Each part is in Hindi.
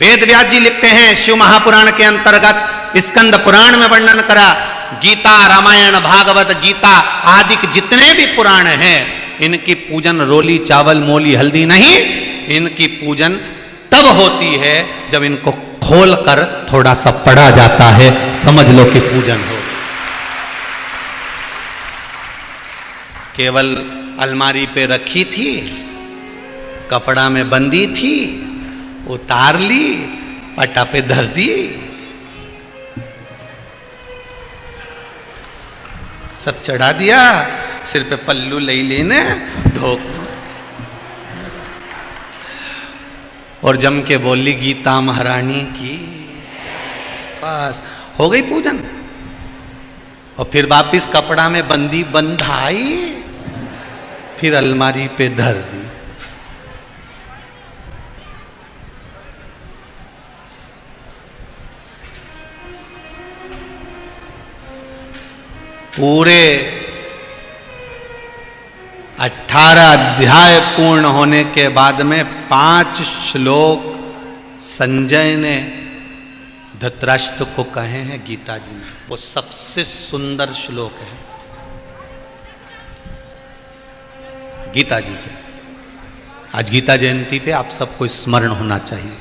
वेद व्यास जी लिखते हैं शिव महापुराण के अंतर्गत, स्कंद पुराण में वर्णन करा, गीता, रामायण, भागवत, गीता आदि जितने भी पुराण हैं, इनकी पूजन रोली चावल मोली हल्दी नहीं, इनकी पूजन तब होती है जब इनको खोलकर थोड़ा सा पढ़ा जाता है, समझ लो कि पूजन हो। केवल अलमारी पे रखी थी, कपड़ा में बंदी थी, उतार ली, पटा पे धर दी, सब चढ़ा दिया, सिर पे पल्लू ले लेने धो, और जम के बोली गीता महारानी की, बस हो गई पूजन। और फिर वापिस कपड़ा में बंदी बंधाई, फिर अलमारी पे धर दी। पूरे 18 अध्याय पूर्ण होने के बाद में 5 श्लोक संजय ने धृतराष्ट्र को कहे हैं गीता जी ने। वो सबसे सुंदर श्लोक है गीता जी के। आज गीता जयंती पे आप सबको स्मरण होना चाहिए।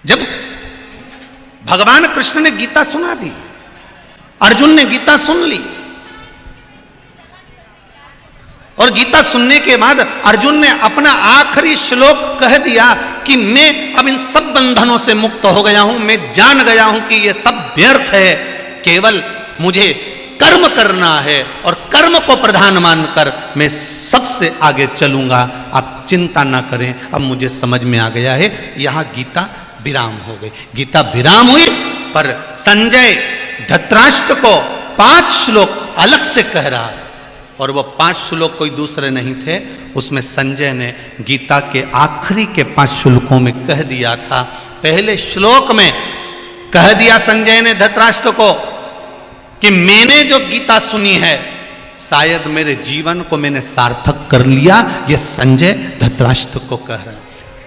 जब भगवान कृष्ण ने गीता सुना दी, अर्जुन ने गीता सुन ली, और गीता सुनने के बाद अर्जुन ने अपना आखिरी श्लोक कह दिया कि मैं अब इन सब बंधनों से मुक्त हो गया हूं, मैं जान गया हूं कि ये सब व्यर्थ है, केवल मुझे कर्म करना है और कर्म को प्रधान मानकर मैं सबसे आगे चलूंगा, आप चिंता ना करें, अब मुझे समझ में आ गया है। यहां गीता विराम हो गई। गीता विराम हुई, पर संजय धृतराष्ट्र को 5 श्लोक अलग से कह रहा है, और वो 5 श्लोक कोई दूसरे नहीं थे, उसमें संजय ने गीता के आखिरी के 5 श्लोकों में कह दिया था। पहले श्लोक में कह दिया संजय ने धृतराष्ट्र को कि मैंने जो गीता सुनी है, शायद मेरे जीवन को मैंने सार्थक कर लिया, ये संजय धृतराष्ट्र को कह रहा है।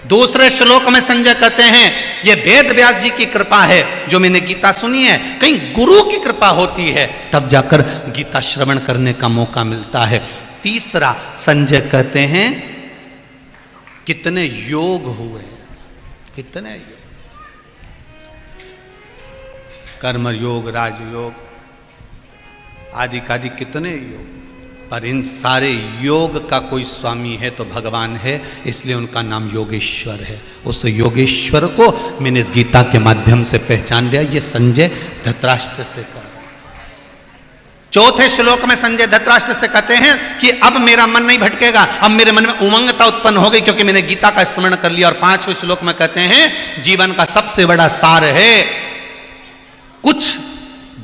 दूसरे श्लोक में संजय कहते हैं ये वेद व्यास जी की कृपा है जो मैंने गीता सुनी है, कहीं गुरु की कृपा होती है तब जाकर गीता श्रवण करने का मौका मिलता है। तीसरा संजय कहते हैं कितने योग हुए, कितने योग, कर्म योग, राजयोग आदि कादि कितने योग, पर इन सारे योग का कोई स्वामी है तो भगवान है, इसलिए उनका नाम योगेश्वर है। उस योगेश्वर को मैंने इस गीता के माध्यम से पहचान लिया। ये संजय धृतराष्ट्र से कह रहा है। चौथे श्लोक में संजय धृतराष्ट्र से कहते हैं कि अब मेरा मन नहीं भटकेगा, अब मेरे मन में उमंगता उत्पन्न हो गई क्योंकि मैंने गीता का स्मरण कर लिया। और 5वें श्लोक में कहते हैं जीवन का सबसे बड़ा सार है, कुछ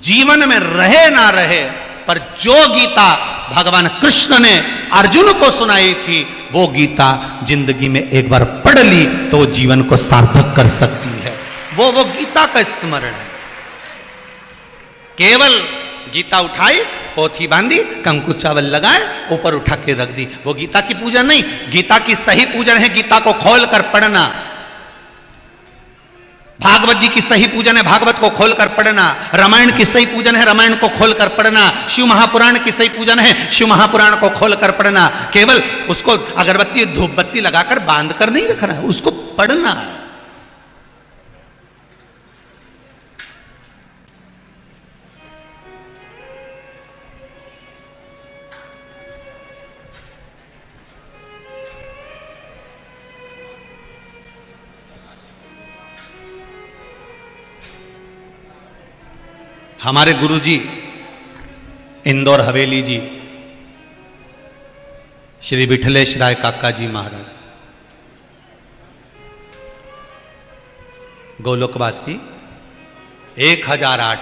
जीवन में रहे ना रहे, पर जो गीता भगवान कृष्ण ने अर्जुन को सुनाई थी, वो गीता जिंदगी में एक बार पढ़ ली तो वो जीवन को सार्थक कर सकती है। वो गीता का स्मरण है। केवल गीता उठाई, पोथी बांधी, कंकु चावल लगाए, ऊपर उठा के रख दी, वो गीता की पूजा नहीं। गीता की सही पूजन है गीता को खोल कर पढ़ना। भागवत जी की सही पूजन है भागवत को खोलकर पढ़ना। रामायण की सही पूजन है रामायण को खोलकर पढ़ना। शिव महापुराण की सही पूजन है शिव महापुराण को खोलकर पढ़ना। केवल उसको अगरबत्ती धूप बत्ती लगाकर बांध कर नहीं रखना है, उसको पढ़ना है। हमारे गुरुजी इंदौर हवेली जी श्री विठलेश राय काका जी महाराज, गोलोकवासी 1008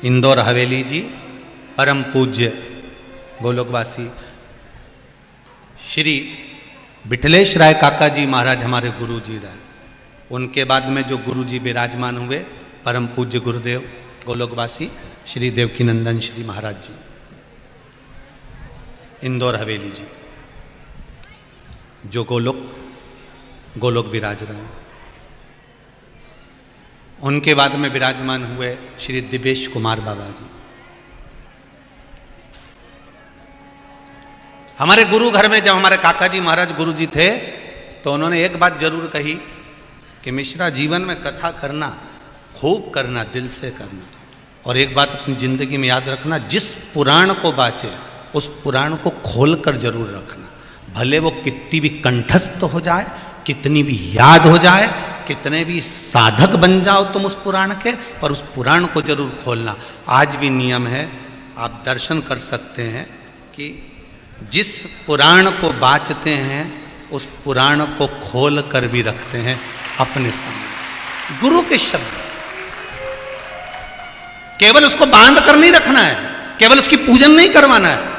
इंदौर हवेली जी, परम पूज्य गोलोकवासी श्री विठलेश राय काका जी महाराज हमारे गुरु जी रहे। उनके बाद में जो गुरु जी विराजमान हुए परम पूज्य गुरुदेव गोलोकवासी श्री देवकीनंदन श्री महाराज जी इंदौर हवेली जी, जो गोलोक गोलोक विराज रहे हैं। उनके बाद में विराजमान हुए श्री दिवेश कुमार बाबा जी। हमारे गुरु घर में जब हमारे काका जी महाराज गुरु जी थे तो उन्होंने एक बात जरूर कही कि मिश्रा, जीवन में कथा करना, खूब करना, दिल से करना, और एक बात अपनी जिंदगी में याद रखना, जिस पुराण को बाचे उस पुराण को खोल कर जरूर रखना। भले वो कितनी भी कंठस्थ हो जाए, कितनी भी याद हो जाए, कितने भी साधक बन जाओ तुम उस पुराण के, पर उस पुराण को जरूर खोलना। आज भी नियम है, आप दर्शन कर सकते हैं कि जिस पुराण को बाचते हैं उस पुराण को खोल कर भी रखते हैं अपने सामने। गुरु के शब्द, केवल उसको बांध कर नहीं रखना है, केवल उसकी पूजन नहीं करवाना है।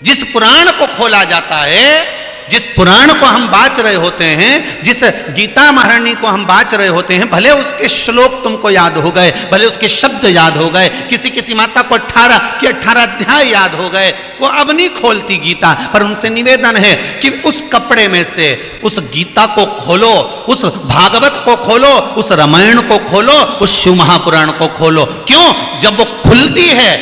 जिस पुराण को खोला जाता है, जिस पुराण को हम बाच रहे होते हैं, जिस गीता महारानी को हम बाच रहे होते हैं, भले उसके श्लोक तुमको याद हो गए, भले उसके शब्द याद हो गए, किसी किसी माता को 18 के 18 अध्याय याद हो गए, वो अब नहीं खोलती गीता, पर उनसे निवेदन है कि उस कपड़े में से उस गीता को खोलो, उस भागवत को खोलो, उस रामायण को खोलो, उस शिव महापुराण को खोलो। क्यों? जब वो खुलती है,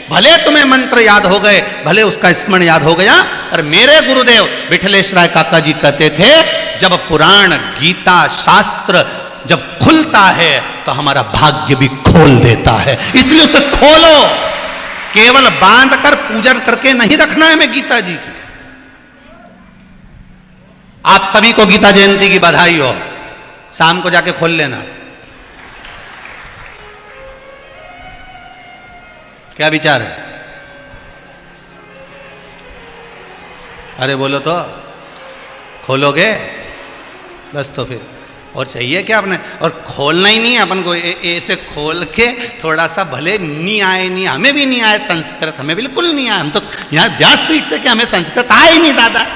भले तुम्हें मंत्र याद हो गए, भले उसका स्मरण याद हो गया, पर मेरे गुरुदेव विठलेश राय काका जी कहते थे, जब पुराण, गीता, शास्त्र जब खुलता है तो हमारा भाग्य भी खोल देता है। इसलिए उसे खोलो, केवल बांध कर पूजन करके नहीं रखना है। मैं गीता जी की, आप सभी को गीता जयंती की बधाई हो। शाम को जाके खोल लेना। क्या विचार है? अरे बोलो तो, खोलोगे? बस तो फिर और चाहिए क्या आपने? और खोलना ही नहीं है अपन को, ऐसे खोल के थोड़ा सा, भले नहीं आए, नहीं हमें भी नहीं आए संस्कृत, हमें बिल्कुल नहीं आया, हम तो यहाँ व्यासपीठ से क्या हमें संस्कृत आए ही नहीं दादा।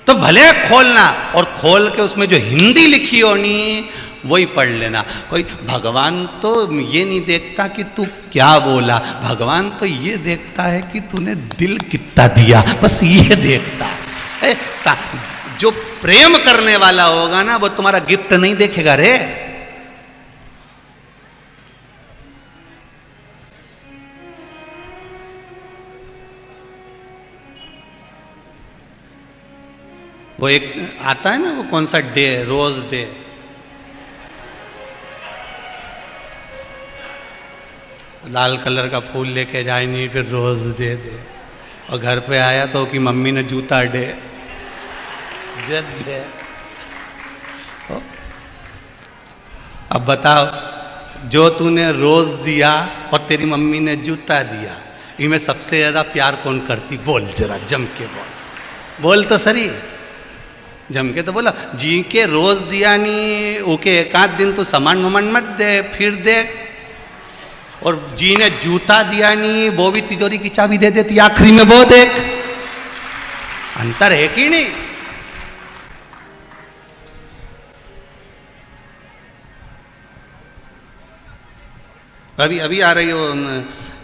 तो भले खोलना, और खोल के उसमें जो हिंदी लिखी होनी वही पढ़ लेना। कोई भगवान तो ये नहीं देखता कि तू क्या बोला, भगवान तो ये देखता है कि तूने दिल कितना दिया, बस ये देखता है। जो प्रेम करने वाला होगा ना, वो तुम्हारा गिफ्ट नहीं देखेगा रे। वो एक आता है ना, वो कौन सा डे, रोज डे, लाल कलर का फूल लेके जाए नहीं, फिर रोज दे दे, और घर पे आया तो कि मम्मी ने जूता डे, जद दे। अब बताओ, जो तूने रोज दिया और तेरी मम्मी ने जूता दिया, इनमें सबसे ज्यादा प्यार कौन करती? बोल जरा, जम के बोल, बोल तो सही, जम के तो बोला। जी के रोज दिया नहीं, ओके एक आध दिन तो सामान वमान मत दे, फिर दे। और जी ने जूता दिया नहीं, वो भी तिजोरी की चाबी दे देती आखिरी में, वो देख, अंतर है कि नहीं? अभी अभी आ रही हो,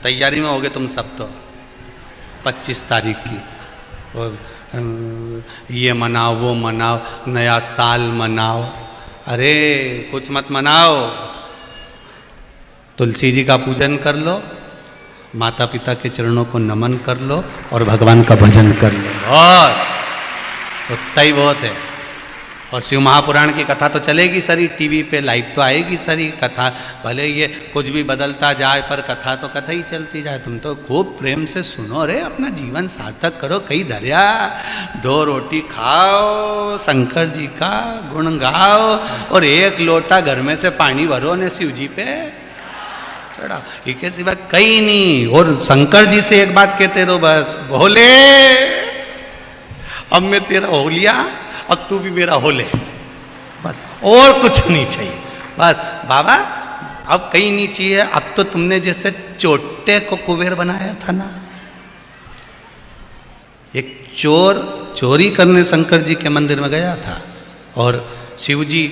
तैयारी में होगे तुम सब तो, 25 तारीख की, ये मनाओ, वो मनाओ, नया साल मनाओ। अरे कुछ मत मनाओ, तुलसी जी का पूजन कर लो, माता पिता के चरणों को नमन कर लो, और भगवान का भजन कर लो, और उतना ही बहुत है। और शिव महापुराण की कथा तो चलेगी सरी, टीवी पे लाइव तो आएगी सरी कथा, भले ये कुछ भी बदलता जाए पर कथा तो कथा ही चलती जाए। तुम तो खूब प्रेम से सुनो रे, अपना जीवन सार्थक करो, कई दरिया 2 रोटी खाओ, शंकर जी का गुण गाओ, और 1 लोटा घर में से पानी भरो ने शिव जी पे चढ़ा, इसके सिवा कहीं नहीं। और शंकर जी से एक बात कहते रहो, बस भोले अब मैं तेरा हो लिया, अब तू भी मेरा हो ले, बस और कुछ नहीं चाहिए। बस बाबा अब कहीं नहीं चाहिए। अब तो तुमने जैसे चोटे को कुबेर बनाया था ना, एक चोर चोरी करने शंकर जी के मंदिर में गया था, और शिव जी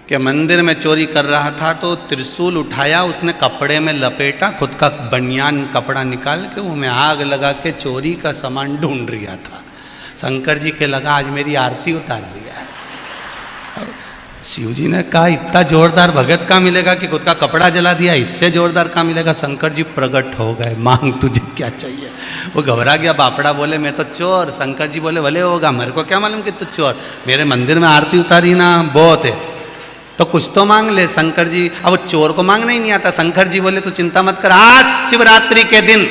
के मंदिर में चोरी कर रहा था, तो त्रिशूल उठाया, उसने कपड़े में लपेटा, खुद का बनियान कपड़ा निकाल के वो में आग लगा के चोरी का सामान ढूंढ रहा था। शंकर जी के लगा आज मेरी आरती उतार लिया है। अब शिव जी ने कहा इतना जोरदार भगत का मिलेगा कि खुद का कपड़ा जला दिया, इससे जोरदार का मिलेगा। शंकर जी प्रकट हो गए, मांग तुझे क्या चाहिए। वो घबरा गया, बापड़ा बोले मैं तो चोर। शंकर जी बोले भले होगा, मेरे को क्या मालूम कि तू चोर, मेरे मंदिर में आरती उतारी ना बहुत है, तो कुछ तो मांग ले। शंकर जी, अब वो चोर को मांगना ही नहीं आता। शंकर जी बोले तू चिंता मत कर, आज शिवरात्रि के दिन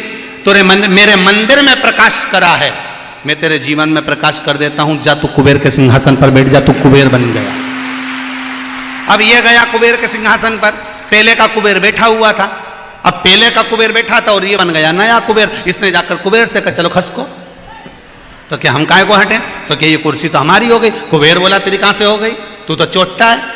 मेरे मंदिर में प्रकाश करा है, मैं तेरे जीवन में प्रकाश कर देता हूं, जा तू कुबेर के सिंहासन पर बैठ जा, तू कुबेर बन गया। अब ये गया कुबेर के सिंहासन पर, पहले का कुबेर बैठा हुआ था, अब पहले का कुबेर बैठा था और ये बन गया नया कुबेर। इसने जाकर कुबेर से कहा चलो खसको, तो क्या हम काहे को हटे, तो क्या ये कुर्सी तो हमारी हो गई। कुबेर बोला तेरी कहां से हो गई, तू तो चोट्टा है,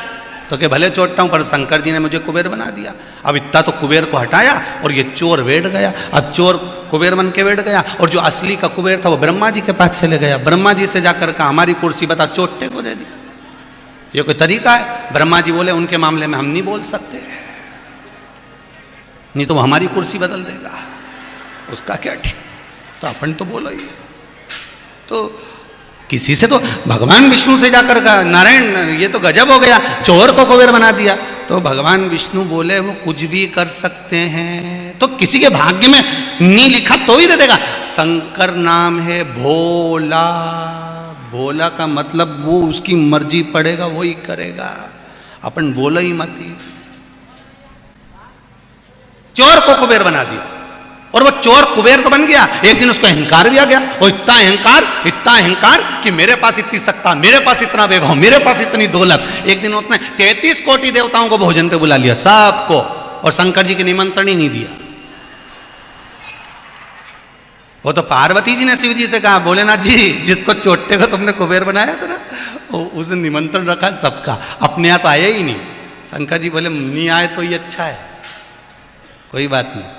तो क्या भले चोट्टा हूं पर शंकर जी ने मुझे कुबेर बना दिया। अब इतना तो कुबेर को हटाया और ये चोर बैठ गया। अब चोर कुबेर बन के बैठ गया और जो असली का कुबेर था वो ब्रह्मा जी के पास चले गया। ब्रह्मा जी से जाकर कहा हमारी कुर्सी बता, चोट्टे को दे दी, ये कोई तरीका है। ब्रह्मा जी बोले उनके मामले में हम नहीं बोल सकते, नहीं तो वो हमारी कुर्सी बदल देगा, उसका क्या ठीक, तो अपन तो बोलो ही। तो किसी से तो भगवान विष्णु से जाकर कहा नारायण ये तो गजब हो गया, चोर को कुबेर बना दिया। तो भगवान विष्णु बोले वो कुछ भी कर सकते हैं, तो किसी के भाग्य में नहीं लिखा तो भी दे देगा। शंकर नाम है भोला, भोला का मतलब वो उसकी मर्जी पड़ेगा वही करेगा, अपन बोलो ही मत। चोर को कुबेर बना दिया और वो चोर कुबेर तो बन गया। एक दिन उसको अहंकार भी आ गया, और इतना अहंकार कि मेरे पास इतनी सत्ता, मेरे पास इतना वैभव, मेरे पास इतनी दौलत। एक दिन उसने 33 कोटि देवताओं को भोजन पे बुला लिया सबको, और शंकर जी के निमंत्रण ही नहीं दिया। वो तो पार्वती जी ने शिव जी से कहा भोलेनाथ जी जिसको चोट्टे को तुमने कुबेर बनाया था ना, उसने निमंत्रण रखा सबका, अपने यहाँ तो आए ही नहीं। शंकर जी बोले नहीं आए तो ये अच्छा है, कोई बात नहीं।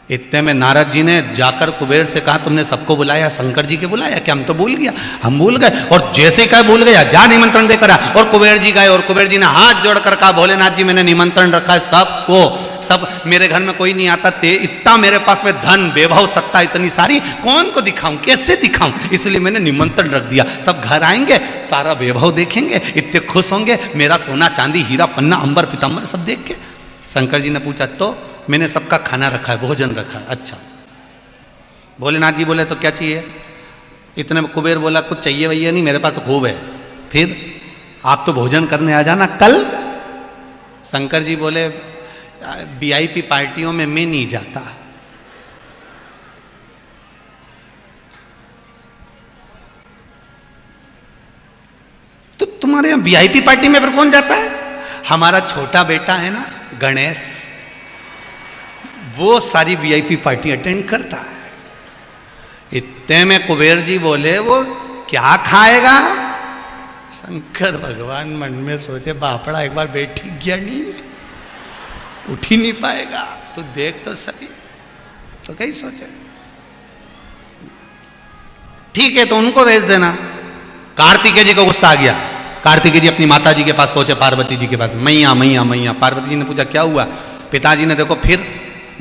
इतने में नारद जी ने जाकर कुबेर से कहा तुमने सबको बुलाया, शंकर जी के बुलाया क्या, हम तो भूल गया, हम भूल गए। और जैसे ही कहा भूल गया, जा निमंत्रण देकर आ। और कुबेर जी गए और कुबेर जी ने हाथ जोड़कर कहा भोलेनाथ जी मैंने निमंत्रण रखा है सबको, सब मेरे घर में कोई नहीं आता, इतना मेरे पास में धन वैभव सत्ता इतनी सारी, कौन को दिखाऊं, कैसे दिखाऊं, इसलिए मैंने निमंत्रण रख दिया। सब घर आएंगे, सारा वैभव देखेंगे, इतने खुश होंगे, मेरा सोना चांदी हीरा पन्ना अंबर पीताम्बर सब देख के। शंकर जी ने पूछा तो मैंने सबका खाना रखा है, भोजन रखा है। अच्छा। भोलेनाथ जी बोले तो क्या चाहिए। इतने में कुबेर बोला कुछ चाहिए वही नहीं, मेरे पास तो खूब है। फिर आप तो भोजन करने आ जाना कल। शंकर जी बोले वीआईपी पार्टियों में मैं नहीं जाता। तो तुम्हारे यहाँ वीआईपी पार्टी में फिर कौन जाता है। हमारा छोटा बेटा है ना गणेश, वो सारी वीआईपी पार्टी अटेंड करता है। इतने में कुबेर जी बोले वो क्या खाएगा। शंकर भगवान मन में सोचे बापड़ा एक बार बैठ गया नहीं, उठ ही नहीं पाएगा, तो देख तो सही। तो क्या सोचे, ठीक है तो उनको भेज देना। कार्तिकेय जी को गुस्सा आ गया। कार्तिकेय जी अपनी माता जी के पास पहुंचे, पार्वती जी के पास, मैया मैया मैया। पार्वती जी ने पूछा क्या हुआ। पिताजी ने देखो फिर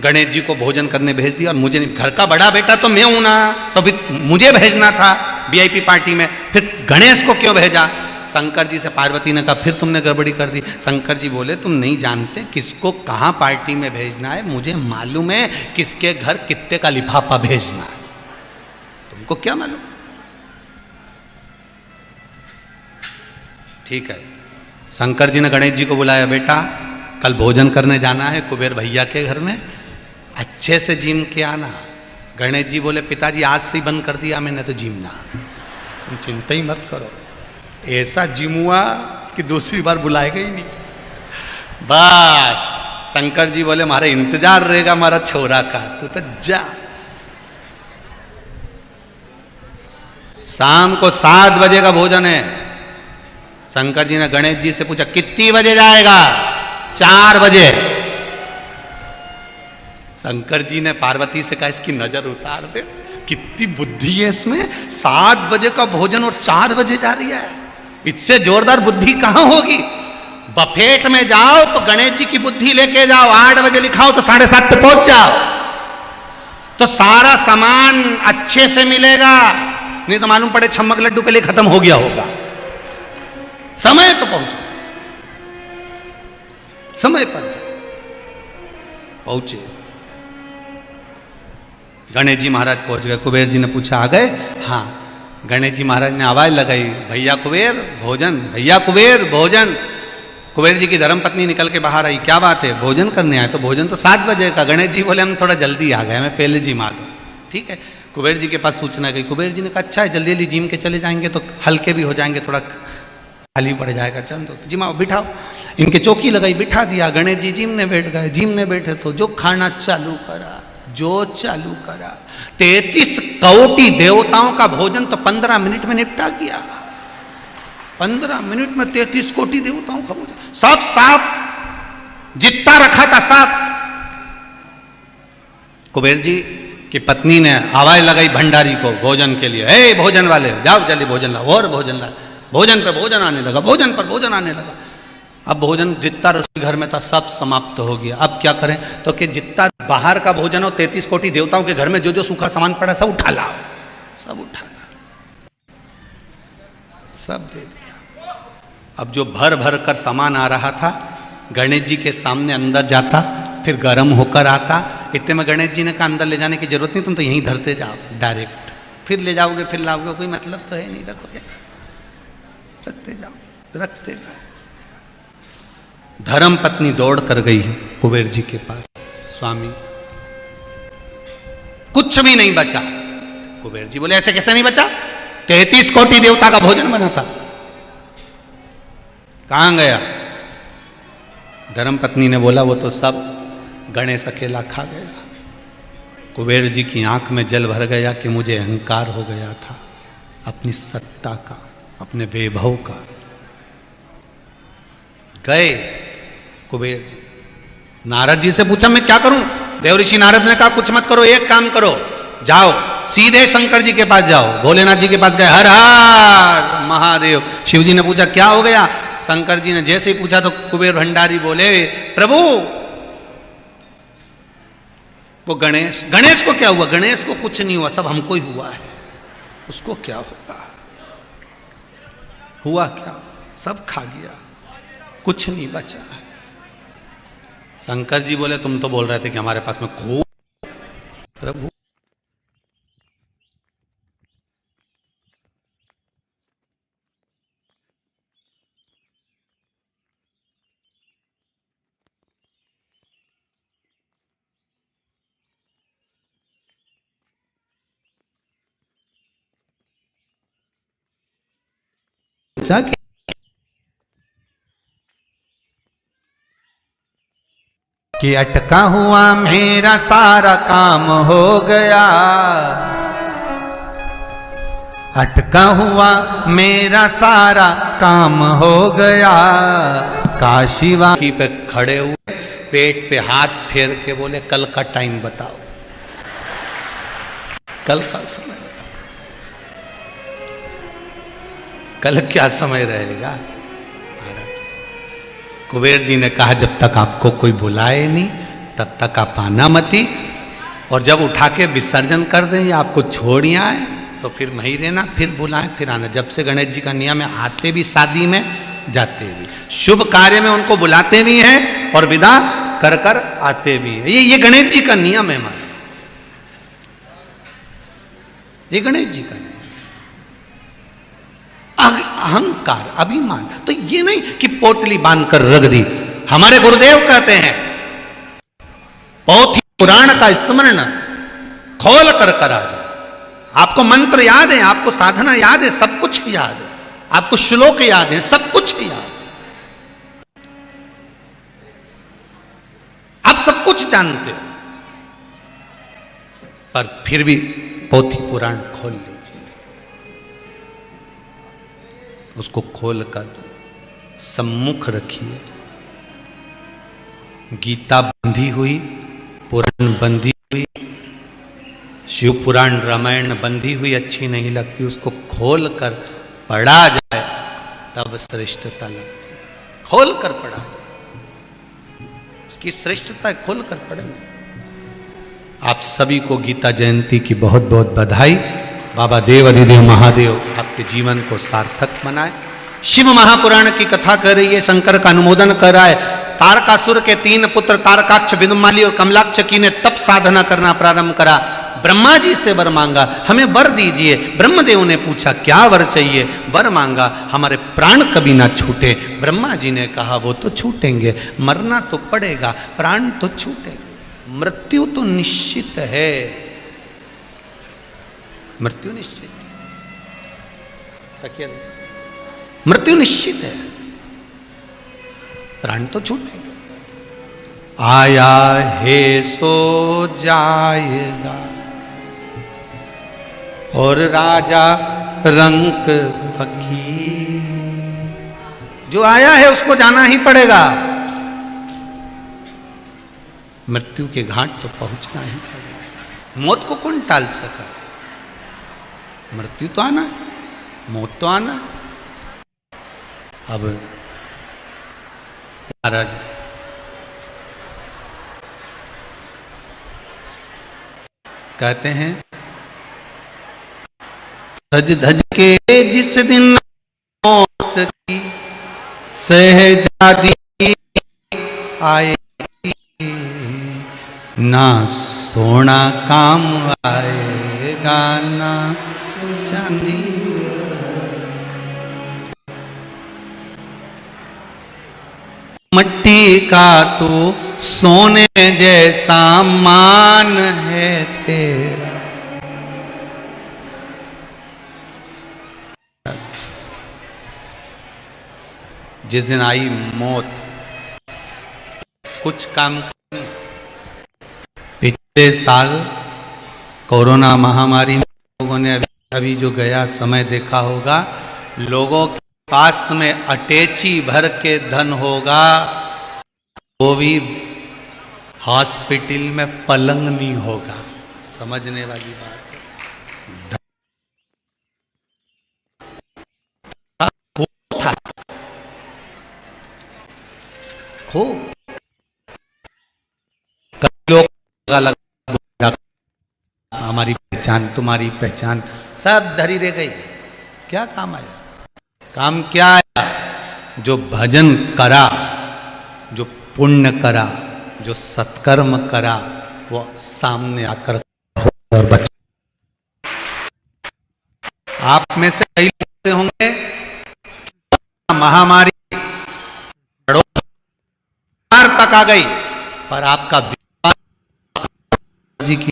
गणेश जी को भोजन करने भेज दिया, और मुझे नहीं, घर का बड़ा बेटा तो मैं हूं ना, तो फिर मुझे भेजना था वीआईपी पार्टी में, फिर गणेश को क्यों भेजा। शंकर जी से पार्वती ने कहा फिर तुमने गड़बड़ी कर दी। शंकर जी बोले तुम नहीं जानते किसको कहाँ पार्टी में भेजना है, मुझे मालूम है किसके घर कितने का लिफाफा भेजना है, तुमको क्या मालूम। ठीक है। शंकर जी ने गणेश जी को बुलाया, बेटा कल भोजन करने जाना है कुबेर भैया के घर में, अच्छे से जिम के आना। गणेश जी बोले पिताजी आज से ही बंद कर दिया मैंने तो जिमना, तुम चिंता ही मत करो। ऐसा जिम हुआ कि दूसरी बार बुलाएगा ही नहीं। बस शंकर जी बोले हमारे इंतजार रहेगा हमारा छोरा का, तू तो जा। शाम को 7 बजे का भोजन है। शंकर जी ने गणेश जी से पूछा कितनी बजे जाएगा। 4 बजे। शंकर जी ने पार्वती से कहा इसकी नजर उतार दे, कितनी बुद्धि है इसमें, 7 बजे का भोजन और 4 बजे जा रही है, इससे जोरदार बुद्धि कहां होगी। बफेट में जाओ तो गणेश जी की बुद्धि लेके जाओ, 8 बजे लिखाओ तो 7:30 पे पहुंच जाओ, तो सारा सामान अच्छे से मिलेगा। नहीं तो मालूम पड़े छम्मक लड्डू पहले खत्म हो गया होगा। समय पर पहुंचो, समय पर जाओ। पहुंचे, गणेश जी महाराज पहुंच गए। कुबेर जी ने पूछा आ गए? हाँ। गणेश जी महाराज ने आवाज लगाई, भैया कुबेर भोजन, भैया कुबेर भोजन। कुबेर जी की धर्मपत्नी निकल के बाहर आई, क्या बात है, भोजन करने आए? तो भोजन तो 7 बजे का। गणेश जी बोले हम थोड़ा जल्दी आ गए, मैं पहले जिमा दूं। ठीक है, कुबेर जी के पास सूचना गई। कुबेर जी ने कहा अच्छा है, जल्दी जल्दी जिम के चले जाएंगे तो हल्के भी हो जाएंगे, थोड़ा खाली पड़ जाएगा। चल तो जिमाओ, बिठाओ। इनके चौकी लगाई, बिठा दिया। गणेश जी जिम में बैठ गए। जिम में बैठे तो जो खाना चालू करा, जो चालू करा, 33 करोड़ देवताओं का भोजन तो 15 मिनट में निपटा गया। 15 मिनट में 33 कोटि देवताओं का भोजन, सब साफ, जितना रखा था साफ। कुबेर जी की पत्नी ने आवाज लगाई भंडारी को भोजन के लिए, हे भोजन वाले जाओ जल्दी भोजन लाओ, और भोजन लाओ। भोजन पे भोजन आने लगा, भोजन पर भोजन आने लगा। अब भोजन जितना रसोई घर में था सब समाप्त हो गया। अब क्या करें? तो कि जितना बाहर का भोजन हो, 33 कोटि देवताओं के घर में जो जो सूखा सामान पड़ा सब उठा लाओ, सब उठा लाओ, सब दे दिया। अब जो भर भर कर सामान आ रहा था, गणेश जी के सामने अंदर जाता, फिर गर्म होकर आता। इतने में गणेश जी ने कहा अंदर ले जाने की जरूरत नहीं, तुम तो यहीं धरते जाओ डायरेक्ट, फिर ले जाओगे फिर लाओगे, कोई मतलब तो है नहीं, रखोगे रखते जाओ, रखते गए। धर्म पत्नी दौड़ कर गई कुबेर जी के पास, स्वामी कुछ भी नहीं बचा। कुबेर जी बोले ऐसे कैसे नहीं बचा? 33 कोटि देवता का भोजन बना था, कहां गया? धर्म पत्नी ने बोला वो तो सब गणेश अकेला खा गया। कुबेर जी की आंख में जल भर गया कि मुझे अहंकार हो गया था अपनी सत्ता का, अपने वैभव का। गए कुबेर जी, नारद जी से पूछा मैं क्या करूं? देवऋषि नारद ने कहा कुछ मत करो, एक काम करो, जाओ सीधे शंकर जी के पास जाओ। भोलेनाथ जी के पास गए, हर हर महादेव। शिव जी ने पूछा क्या हो गया? शंकर जी ने जैसे ही पूछा तो कुबेर भंडारी बोले प्रभु वो गणेश, गणेश को क्या हुआ? गणेश को कुछ नहीं हुआ, सब हमको ही हुआ है। उसको क्या होगा? हुआ क्या? सब खा गया, कुछ नहीं बचा। शंकर जी बोले तुम तो बोल रहे थे कि हमारे पास में खूब। प्रभु कि अटका हुआ मेरा सारा काम हो गया, अटका हुआ मेरा सारा काम हो गया। काशीवासी पे खड़े हुए, पेट पे हाथ फेर के बोले कल का टाइम बताओ, कल का समय बताओ, कल क्या समय रहेगा? कुबेर जी ने कहा जब तक आपको कोई बुलाए नहीं तब तक आप आना मती, और जब उठा के विसर्जन कर दें या आपको छोड़ आए तो फिर वहीं रहना, फिर बुलाएं फिर आना। जब से गणेश जी का नियम है, आते भी शादी में, जाते भी, शुभ कार्य में उनको बुलाते भी हैं और विदा कर कर आते भी हैं। ये गणेश जी का नियम है हमारा, ये गणेश जी का नियम। अहंकार, अभिमान, तो ये नहीं कि पोटली बांधकर रख दी। हमारे गुरुदेव कहते हैं पोथी पुराण का स्मरण खोल कर करा जाए। आपको मंत्र याद है, आपको साधना याद है, सब कुछ याद है, आपको श्लोक याद है, सब कुछ याद है, आप सब कुछ जानते हो, पर फिर भी पोथी पुराण खोल लीजिए, उसको खोलकर सम्मुख रखिए। गीता बंधी हुई, पुराण बंधी हुई, शिव पुराण रामायण बंधी हुई अच्छी नहीं लगती, उसको खोलकर पढ़ा जाए तब श्रेष्ठता लगती है। खोलकर पढ़ा जाए, उसकी श्रेष्ठता खोलकर पढ़ना। आप सभी को गीता जयंती की बहुत बहुत बधाई। बाबा देव अधिदेव महादेव आपके जीवन को सार्थक बनाए। शिव महापुराण की कथा कर रही है, शंकर का अनुमोदन कर रहा है। तारकासुर के 3 पुत्र तारकाक्ष, विदुमाली और कमलाक्षकी ने तप साधना करना प्रारंभ करा। ब्रह्मा जी से वर मांगा, हमें वर दीजिए। ब्रह्मदेव ने पूछा क्या वर चाहिए? वर मांगा, हमारे प्राण कभी ना छूटे। ब्रह्मा जी ने कहा वो तो छूटेंगे, मरना तो पड़ेगा, प्राण तो छूटेगा, मृत्यु तो निश्चित है, मृत्यु निश्चित है, मृत्यु निश्चित है, प्राण तो छूटेंगे। आया है सो जाएगा और राजा रंक फकीर, जो आया है उसको जाना ही पड़ेगा, मृत्यु के घाट तो पहुंचना ही पड़ेगा। मौत को कौन टाल सका? मृत्यु तो आना है, मौत तो आना है। अब महाराज कहते हैं सज धज के जिस दिन मौत की सहजादी आएगी, ना सोना काम आएगा ना चांदी। मट्टी का तो सोने जैसा मान है तेरा। जिस दिन आई मौत, कुछ काम करना। पिछले साल कोरोना महामारी में लोगों ने अभी जो गया समय देखा होगा, लोगों के पास में अटैची भर के धन होगा, वो भी हॉस्पिटल में पलंग नहीं होगा। समझने वाली बात है। खूब लोग अलग, हमारी पहचान तुम्हारी पहचान सब धरी रह गई। क्या काम आया? काम क्या आया? जो भजन करा, जो पुण्य करा, जो सत्कर्म करा, वो सामने आकर और बचा। आप में से कई लोग होंगे महामारी तक आ गई, पर आपका विश्वास जी की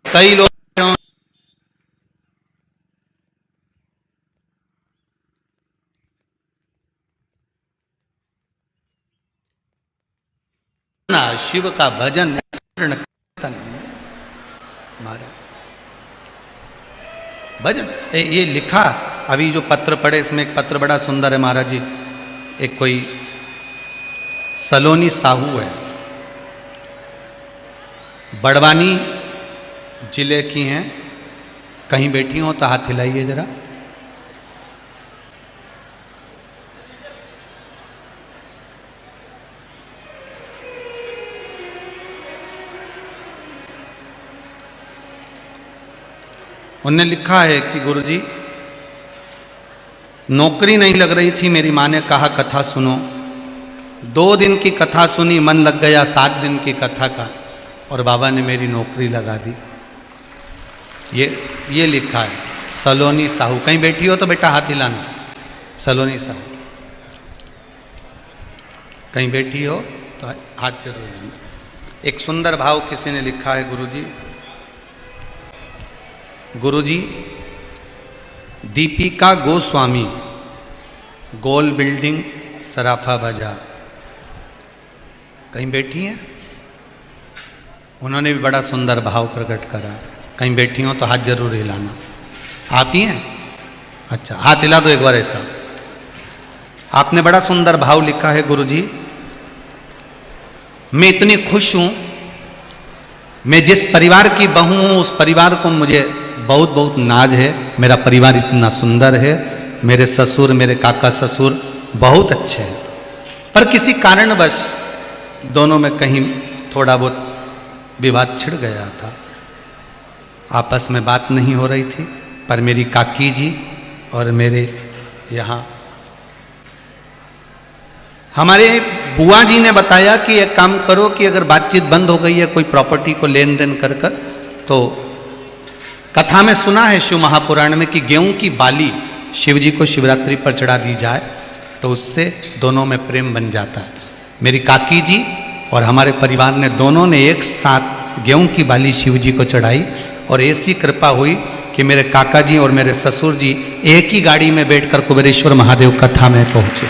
कई लोग शिव का भजन कीर्तन भजन ये लिखा। अभी जो पत्र पढ़े, इसमें एक पत्र बड़ा सुंदर है महाराज जी। एक कोई सलोनी साहू है, बड़वानी जिले की हैं। कहीं बैठी हो तो हाथ हिलाइए जरा। उन्होंने लिखा है कि गुरुजी, नौकरी नहीं लग रही थी, मेरी माँ ने कहा कथा सुनो। 2 दिन की कथा सुनी, मन लग गया 7 दिन की कथा का, और बाबा ने मेरी नौकरी लगा दी। ये लिखा है सलोनी साहू। कहीं बैठी हो तो बेटा हाथ हिलाना। सलोनी साहू कहीं बैठी हो तो हाथ जरूर हिलाना। एक सुंदर भाव किसी ने लिखा है, गुरुजी दीपिका गोस्वामी, गोल बिल्डिंग, सराफा बाजार। कहीं बैठी हैं? उन्होंने भी बड़ा सुंदर भाव प्रकट करा। कहीं बैठी हो तो हाथ जरूर हिलाना। आप ही हैं? अच्छा, हाथ हिला दो एक बार ऐसा। आपने बड़ा सुंदर भाव लिखा है, गुरुजी मैं इतनी खुश हूं, मैं जिस परिवार की बहू हूं उस परिवार को मुझे बहुत बहुत नाज है। मेरा परिवार इतना सुंदर है, मेरे ससुर, मेरे काका ससुर बहुत अच्छे हैं, पर किसी कारणवश दोनों में कहीं थोड़ा बहुत विवाद छिड़ गया था, आपस में बात नहीं हो रही थी, पर मेरी काकी जी और मेरे यहाँ हमारे बुआ जी ने बताया कि एक काम करो कि अगर बातचीत बंद हो गई है कोई प्रॉपर्टी को लेन देन कर कर, तो कथा में सुना है शिव महापुराण में कि गेहूं की बाली शिव जी को शिवरात्रि पर चढ़ा दी जाए तो उससे दोनों में प्रेम बन जाता है। मेरी काकी जी और हमारे परिवार ने दोनों ने एक साथ गेहूं की बाली शिव जी को चढ़ाई और ऐसी कृपा हुई कि मेरे काका जी और मेरे ससुर जी एक ही गाड़ी में बैठकर कुबेरेश्वर महादेव कथा में पहुंचे।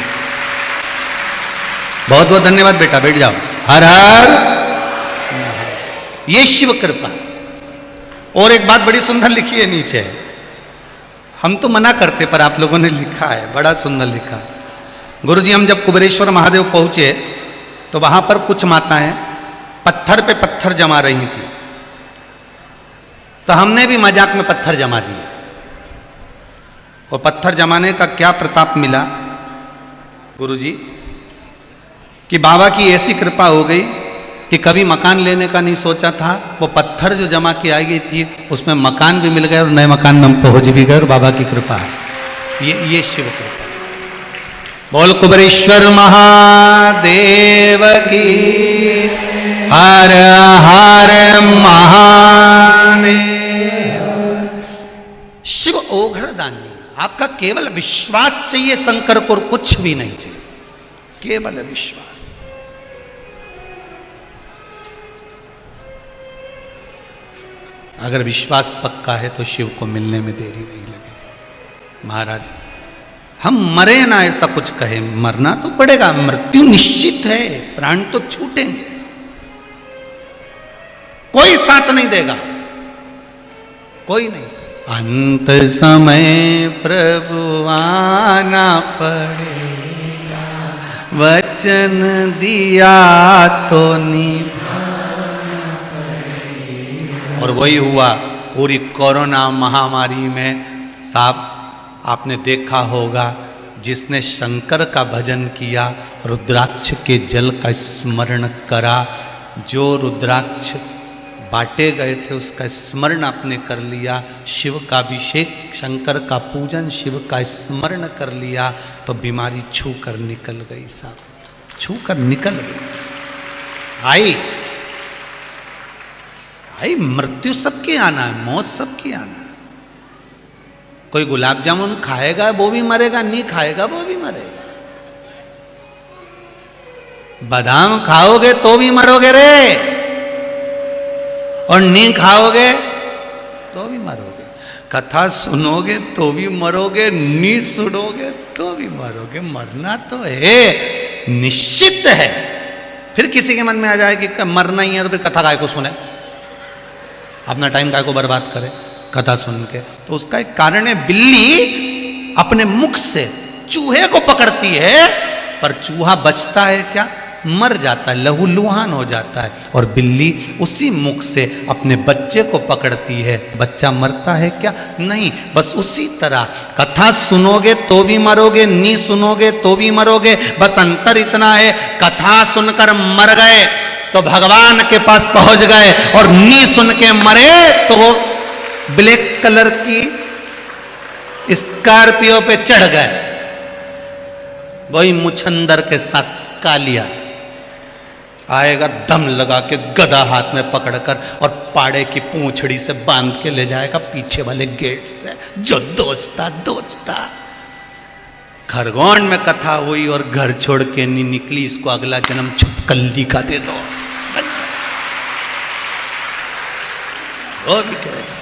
बहुत बहुत धन्यवाद बेटा, बैठ जाओ। हर हर, ये शिव कृपा। और एक बात बड़ी सुंदर लिखी है नीचे, हम तो मना करते पर आप लोगों ने लिखा है, बड़ा सुंदर लिखा है। गुरुजी हम जब कुबेरेश्वर महादेव पहुंचे तो वहां पर कुछ माताएं पत्थर पे पत्थर जमा रही थी, तो हमने भी मजाक में पत्थर जमा दिए। और पत्थर जमाने का क्या प्रताप मिला गुरुजी कि बाबा की ऐसी कृपा हो गई कि कभी मकान लेने का नहीं सोचा था, वो पत्थर जो जमा की आई गई थी उसमें मकान भी मिल गए और नए मकान में हम पहुंच भी गए और बाबा की कृपा है। ये शिव कृपा। बोल कुबेरेश्वर महादेव की हर हर महादेव। शिव ओघड़दानी, आपका केवल विश्वास चाहिए शंकर को और कुछ भी नहीं चाहिए, केवल विश्वास। अगर विश्वास पक्का है तो शिव को मिलने में देरी नहीं लगे। महाराज हम मरे ना ऐसा कुछ कहे, मरना तो पड़ेगा, मृत्यु निश्चित है, प्राण तो छूटेंगे, कोई साथ नहीं देगा, कोई नहीं। अंत समय प्रभु आना पड़ेगा, वचन दिया तो निभाना पड़ेगा। और वही हुआ पूरी कोरोना महामारी में। साहब आपने देखा होगा जिसने शंकर का भजन किया, रुद्राक्ष के जल का स्मरण करा, जो रुद्राक्ष बांटे गए थे उसका स्मरण आपने कर लिया, शिव का अभिषेक, शंकर का पूजन, शिव का स्मरण कर लिया, तो बीमारी छू कर निकल गई साहब, छू कर निकल गई। आई मृत्यु सबकी आना है, मौत सबकी आना है। कोई गुलाब जामुन खाएगा वो भी मरेगा, नहीं खाएगा वो भी मरेगा। बादाम खाओगे तो भी मरोगे रे, और नहीं खाओगे तो भी मरोगे। कथा सुनोगे तो भी मरोगे, नहीं सुनोगे तो भी मरोगे। मरना तो है, निश्चित है। फिर किसी के मन में आ जाए कि मरना ही है तो फिर कथा काय को सुने, अपना टाइम काय को बर्बाद करे कथा सुन के। तो उसका एक कारण है, बिल्ली अपने मुख से चूहे को पकड़ती है, पर चूहा बचता है क्या? मर जाता है, लहूलुहान हो जाता है। और बिल्ली उसी मुख से अपने बच्चे को पकड़ती है, बच्चा मरता है क्या? नहीं। बस उसी तरह कथा सुनोगे तो भी मरोगे, नहीं सुनोगे तो भी मरोगे। बस अंतर इतना है, कथा सुनकर मर गए तो भगवान के पास पहुंच गए, और नहीं सुन के मरे तो वो ब्लैक कलर की स्कॉर्पियो पे चढ़ गए, वही मुछंदर के साथ कालिया आएगा, दम लगा के गदा हाथ में पकड़कर और पाड़े की पूंछड़ी से बांध के ले जाएगा पीछे वाले गेट से। जो दोस्ता खरगोन में कथा हुई और घर छोड़ के नहीं निकली, इसको अगला जन्म छुपकली का दे दो। वो भी कहेगा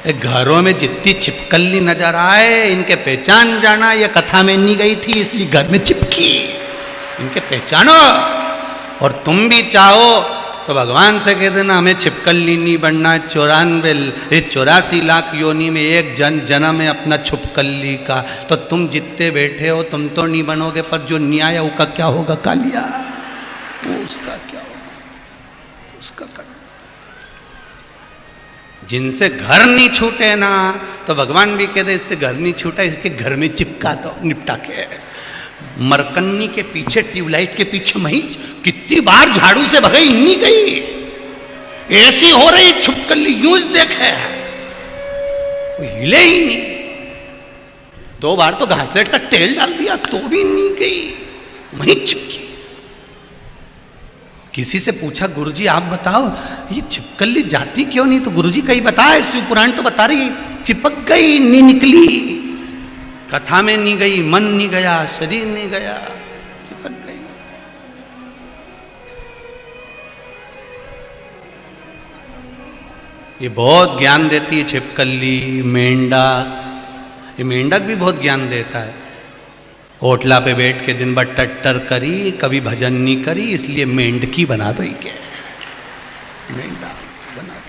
घरों में जितनी छिपकली नजर आए, इनके पहचान जाना, ये कथा में नहीं गई थी इसलिए घर में चिपकी, इनके पहचानो। और तुम भी चाहो तो भगवान से कह देना हमें छिपकली नहीं बनना, 84 लाख योनि में एक जन्म है अपना छिपकली का। तो तुम जितने बैठे हो तुम तो नहीं बनोगे, पर जो न्याय उसका क्या होगा? कालिया, वो उसका क्या होगा? उसका कर। जिनसे घर नहीं छूटे ना, तो भगवान भी कहते इससे घर नहीं छूटा, इसके घर में चिपका दो, निपटा के। मरकन्नी के पीछे, ट्यूबलाइट के पीछे मही कितनी बार झाड़ू से भगाई, नहीं गई। ऐसी हो रही छिपकली, यूज देखे, वो हिले ही नहीं। 2 बार तो घासलेट का तेल डाल दिया तो भी नहीं गई, वहीं चिपकी। किसी से पूछा, गुरुजी आप बताओ ये छिपकली जाती क्यों नहीं? तो गुरुजी कहीं बताया, शिव पुराण तो बता रही चिपक गई, नहीं निकली। कथा में नहीं गई, मन नहीं गया, शरीर नहीं गया, चिपक गई। ये बहुत ज्ञान देती है छिपकली, मेंढक। ये मेंढक भी बहुत ज्ञान देता है। होटला पे बैठ के दिन भर टट्टर करी, कभी भजन नहीं करी, इसलिए मेंढकी बना दो। क्या मेंढा बना दो।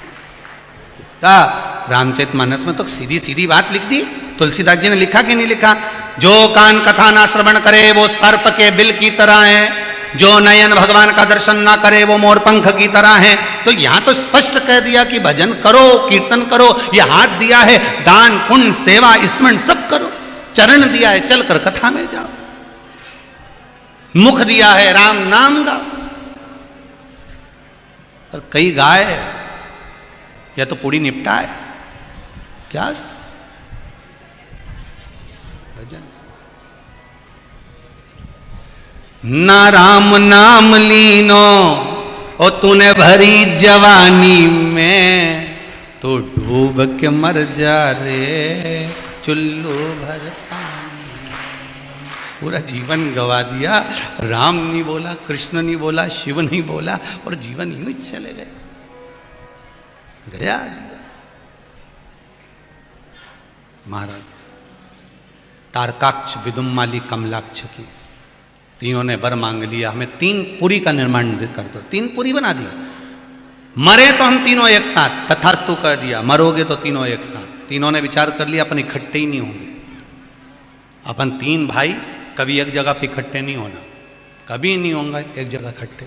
रामचरितमानस में तो सीधी सीधी बात लिख दी। तुलसीदास जी ने लिखा कि नहीं लिखा? जो कान कथा ना श्रवण करे वो सर्प के बिल की तरह है, जो नयन भगवान का दर्शन ना करे वो मोर पंख की तरह है। तो यहां तो स्पष्ट कह दिया कि भजन करो, कीर्तन करो। ये हाथ दिया है, दान पुण्य सेवा स्मरण सब करो। चरण दिया है, चलकर कथा में जाओ। मुख दिया है, राम नाम गाओ। और कई गाय या तो पूरी निपटाए, क्या भजन। ना राम नाम लीनो और तूने भरी जवानी में, तो डूब के मर जा रे चुल्लू भर पानी। पूरा जीवन गवा दिया, राम नहीं बोला, कृष्ण नहीं बोला, शिव नहीं बोला, और जीवन यूं ही चले गए, गया जीवन। महाराज तारकाक्ष, विदुम्माली, कमलाक्ष की तीनों ने वर मांग लिया, हमें 3 पुरी का निर्माण कर दो। 3 पुरी बना दिया। मरे तो हम तीनों एक साथ, तथास्तु कह दिया। मरोगे तो तीनों एक साथ। तीनों ने विचार कर लिया अपन इकट्ठे ही नहीं होंगे। अपन 3 भाई कभी एक जगह पे इकट्ठे नहीं होना, कभी नहीं होंगे एक जगह इकट्ठे।